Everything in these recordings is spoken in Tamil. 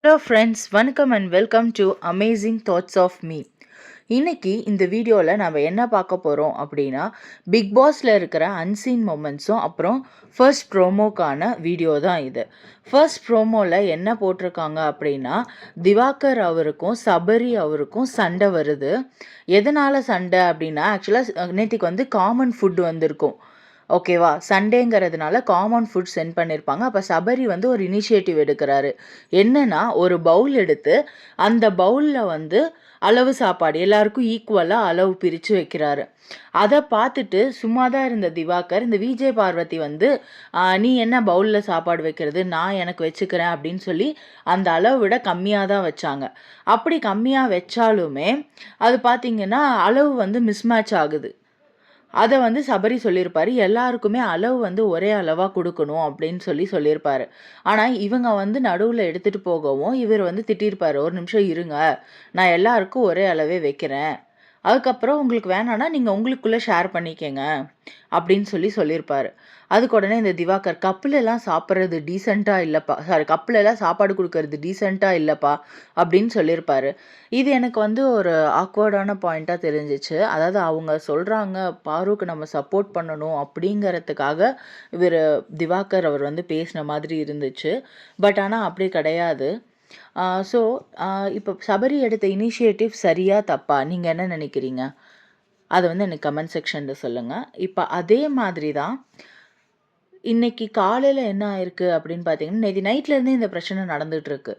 ஹலோ ஃப்ரெண்ட்ஸ், வணக்கம் and welcome to amazing thoughts of me. இன்னைக்கு இந்த வீடியோவில் நம்ம என்ன பார்க்க போகிறோம் அப்படின்னா, பிக் பாஸில் இருக்கிற அன்சீன் மொமெண்ட்ஸும் அப்புறம் ஃபர்ஸ்ட் ப்ரோமோக்கான வீடியோ தான் இது. ஃபர்ஸ்ட் ப்ரோமோவில் என்ன போட்டிருக்காங்க அப்படின்னா, திவாகர் அவருக்கும் சபரி அவருக்கும் சண்டை வருது. எதனால் சண்டை அப்படின்னா, ஆக்சுவலாக நேற்றுக்கு வந்து காமன் ஃபுட் வந்திருக்கும். ஓகேவா, சண்டேங்கிறதுனால காமன் ஃபுட் சென்ட் பண்ணியிருப்பாங்க. அப்போ சபரி வந்து ஒரு இனிஷியேட்டிவ் எடுக்கிறாரு. என்னன்னா, ஒரு பவுல் எடுத்து அந்த பவுலில் வந்து அளவு சாப்பாடு எல்லாருக்கும் ஈக்குவலாக அளவு பிரித்து வைக்கிறாரு. அதை பார்த்துட்டு சும்மா தான் இருந்த திவாகர், இந்த விஜய் பார்வதி வந்து நீ என்ன பவுலில் சாப்பாடு வைக்கிறது, நான் எனக்கு வச்சுக்கிறேன் அப்படின்னு சொல்லி அந்த அளவை விட கம்மியாக தான் வச்சாங்க. அப்படி கம்மியாக வச்சாலுமே அது பார்த்திங்கன்னா அளவு வந்து மிஸ்மேட்ச் ஆகுது. அதை வந்து சபரி சொல்லியிருப்பார், எல்லாருக்குமே அளவு வந்து ஒரே அளவாக கொடுக்கணும் அப்படின்னு சொல்லியிருப்பார். ஆனால் இவங்க வந்து நடுவில் எடுத்துகிட்டு போகவும் இவர் வந்து திட்டிருப்பார், ஒரு நிமிஷம் இருங்க, நான் எல்லாருக்கும் ஒரே அளவே வைக்கிறேன், அதுக்கப்புறம் உங்களுக்கு வேணான்னா நீங்கள் உங்களுக்குள்ளே ஷேர் பண்ணிக்கங்க அப்படின்னு சொல்லியிருப்பார். அதுக்கு உடனே இந்த திவாகர், கப்பிலெல்லாம் சாப்பிட்றது டீசெண்டாக இல்லைப்பா, கப்பிலெல்லாம் சாப்பாடு கொடுக்கறது டீசெண்டாக இல்லைப்பா அப்படின்னு சொல்லியிருப்பார். இது எனக்கு வந்து ஒரு ஆக்வர்டான பாயிண்ட்டாக தெரிஞ்சிச்சு. அதாவது அவங்க சொல்கிறாங்க பாருக்கு நம்ம சப்போர்ட் பண்ணணும் அப்படிங்கிறதுக்காக இவர் திவாகர் அவர் வந்து பேசின மாதிரி இருந்துச்சு. பட் ஆனால் அப்படி கிடையாது. ஸோ இப்போ சபரி எடுத்த இனிஷியேட்டிவ் சரியா தப்பா, நீங்கள் என்ன நினைக்கிறீங்க? அதை வந்து எனக்கு கமெண்ட் செக்ஷனில் சொல்லுங்கள். இப்போ அதே மாதிரி தான் இன்னைக்கு காலையில் என்ன ஆயிருக்கு அப்படின்னு பார்த்தீங்கன்னா, நேற்று நைட்லேருந்தே இந்த பிரச்சனை நடந்துகிட்ருக்கு.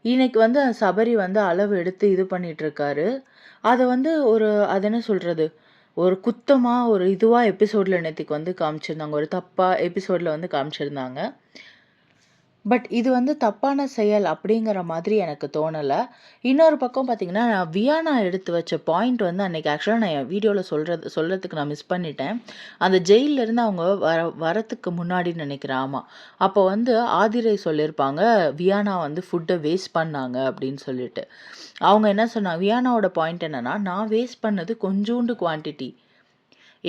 இன்னைக்கு வந்து சபரி வந்து அளவு எடுத்து இது பண்ணிகிட்ருக்காரு. அதை வந்து அது என்ன சொல்கிறது, ஒரு குத்தமாக ஒரு இதுவாக எபிசோடில் நேற்றுக்கு வந்து காமிச்சிருந்தாங்க, ஒரு தப்பாக எபிசோடில் வந்து காமிச்சிருந்தாங்க. பட் இது வந்து தப்பான செயல் அப்படிங்கிற மாதிரி எனக்கு தோணலை. இன்னொரு பக்கம் பார்த்திங்கன்னா, நான் வியானா எடுத்து வச்ச பாயிண்ட் வந்து அன்றைக்கி ஆக்சுவலாக நான் என் வீடியோவில் சொல்கிறதுக்கு நான் மிஸ் பண்ணிட்டேன். அந்த ஜெயிலிருந்து அவங்க வரத்துக்கு முன்னாடி நினைக்கிறேன். ஆமாம், அப்போ வந்து ஆதிரை சொல்லியிருப்பாங்க வியானா வந்து ஃபுட்டை வேஸ்ட் பண்ணாங்க அப்படின்னு சொல்லிட்டு. அவங்க என்ன சொன்னாங்க, வியானாவோட பாயிண்ட் என்னென்னா, நான் வேஸ்ட் பண்ணது கொஞ்சோண்டு குவான்டிட்டி,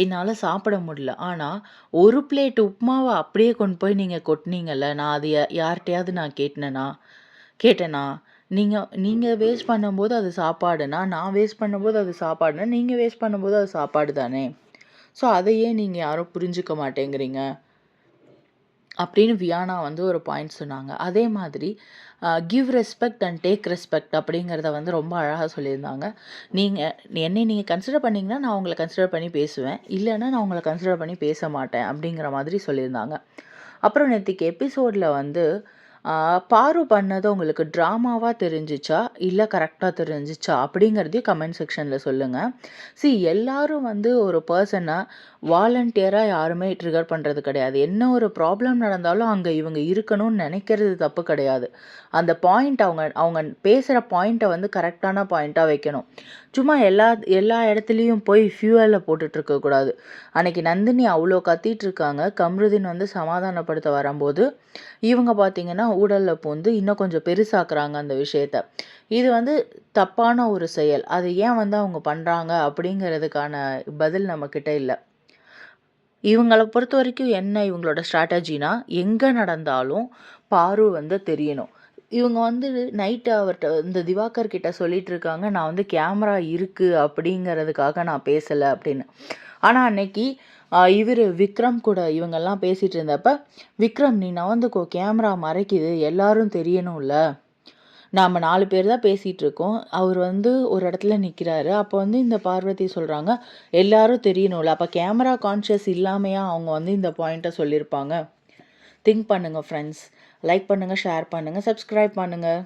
என்னால் சாப்பிட முடியல. ஆனால் ஒரு பிளேட் உப்புமாவை அப்படியே கொண்டு போய் நீங்கள் கொட்டினீங்கல்ல, நான் அது யார்கிட்டையாவது நான் கேட்டேனா? நீங்கள் வேஸ்ட் பண்ணும்போது அது சாப்பாடுனா, நான் வேஸ்ட் பண்ணும்போது அது சாப்பாடுனா, நீங்கள் வேஸ்ட் பண்ணும்போது அது சாப்பாடு தானே. ஸோ அதையே நீங்கள் யாரும் புரிஞ்சுக்க மாட்டேங்கிறீங்க அப்படின்னு வியானா வந்து ஒரு பாயிண்ட் சொன்னாங்க. அதே மாதிரி give respect and take respect அப்படிங்கிறத வந்து ரொம்ப அழகாக சொல்லியிருந்தாங்க. நீங்கள் கன்சிடர் பண்ணிங்கன்னா நான் உங்களை கன்சிடர் பண்ணி பேசுவேன், இல்லைன்னா நான் உங்களை கன்சிடர் பண்ணி பேச மாட்டேன் அப்படிங்கிற மாதிரி சொல்லியிருந்தாங்க. அப்புறம் நேற்றுக்கு எபிசோடில் வந்து பாரு பண்ணது உங்களுக்கு ட்ராமாவாக தெரிஞ்சிச்சா இல்லை கரெக்டாக தெரிஞ்சிச்சா அப்படிங்கிறதையும் கமெண்ட் செக்ஷனில் சொல்லுங்கள். எல்லாரும் வந்து ஒரு பர்சனை வாலண்டியராக யாருமே ட்ரிகர் பண்ணுறது கிடையாது. என்ன ஒரு ப்ராப்ளம் நடந்தாலும் அங்கே இவங்க இருக்கணும்னு நினைக்கிறது தப்பு கிடையாது. அந்த பாயிண்ட் அவங்க பேசுகிற பாயிண்ட்டை வந்து கரெக்டான பாயிண்ட்டாக வைக்கணும். சும்மா எல்லா இடத்துலையும் போய் ஃபியூவலில் போட்டுட்ருக்கக்கூடாது. அன்றைக்கி நந்தினி அவ்வளோ கத்திகிட்ருக்காங்க, கம்ருதீன் வந்து சமாதானப்படுத்த வரும்போது இவங்க பார்த்திங்கன்னா ஊழலில் பூந்து இன்னும் கொஞ்சம் பெருசாக்குறாங்க அந்த விஷயத்த. இது வந்து தப்பான ஒரு செயல். அது ஏன் வந்து அவங்க பண்ணுறாங்க அப்படிங்கிறதுக்கான பதில் நம்மக்கிட்ட இல்லை. இவங்களை பொறுத்த வரைக்கும் என்ன இவங்களோட ஸ்ட்ராட்டஜினா, எங்கே நடந்தாலும் பாரு வந்து தெரியணும். இவங்க வந்து நைட்டு அவர்கிட்ட இந்த திவாகர் கிட்ட சொல்லிட்டு இருக்காங்க, நான் வந்து கேமரா இருக்குது அப்படிங்கிறதுக்காக நான் பேசலை அப்படின்னு. ஆனால் அன்னைக்கு இவர் விக்ரம் கூட இவங்கெல்லாம் பேசிகிட்டு இருந்தப்ப, விக்ரம் நீ நவந்துக்கோ, கேமரா மறைக்குது, எல்லாரும் தெரியணும்ல, நாம் 4 பேர் தான் பேசிகிட்டு இருக்கோம், அவர் வந்து ஒரு இடத்துல நிற்கிறாரு, அப்போ வந்து இந்த பார்வதி சொல்கிறாங்க எல்லாரும் தெரியணும்ல, அப்போ கேமரா கான்ஷியஸ் இல்லாமையா அவங்க வந்து இந்த பாயிண்ட்டை சொல்லியிருப்பாங்க. திங்க் பண்ணுங்கள் ஃப்ரெண்ட்ஸ். லைக் பண்ணுங்கள், ஷேர் பண்ணுங்கள், சப்ஸ்கிரைப் பண்ணுங்கள்.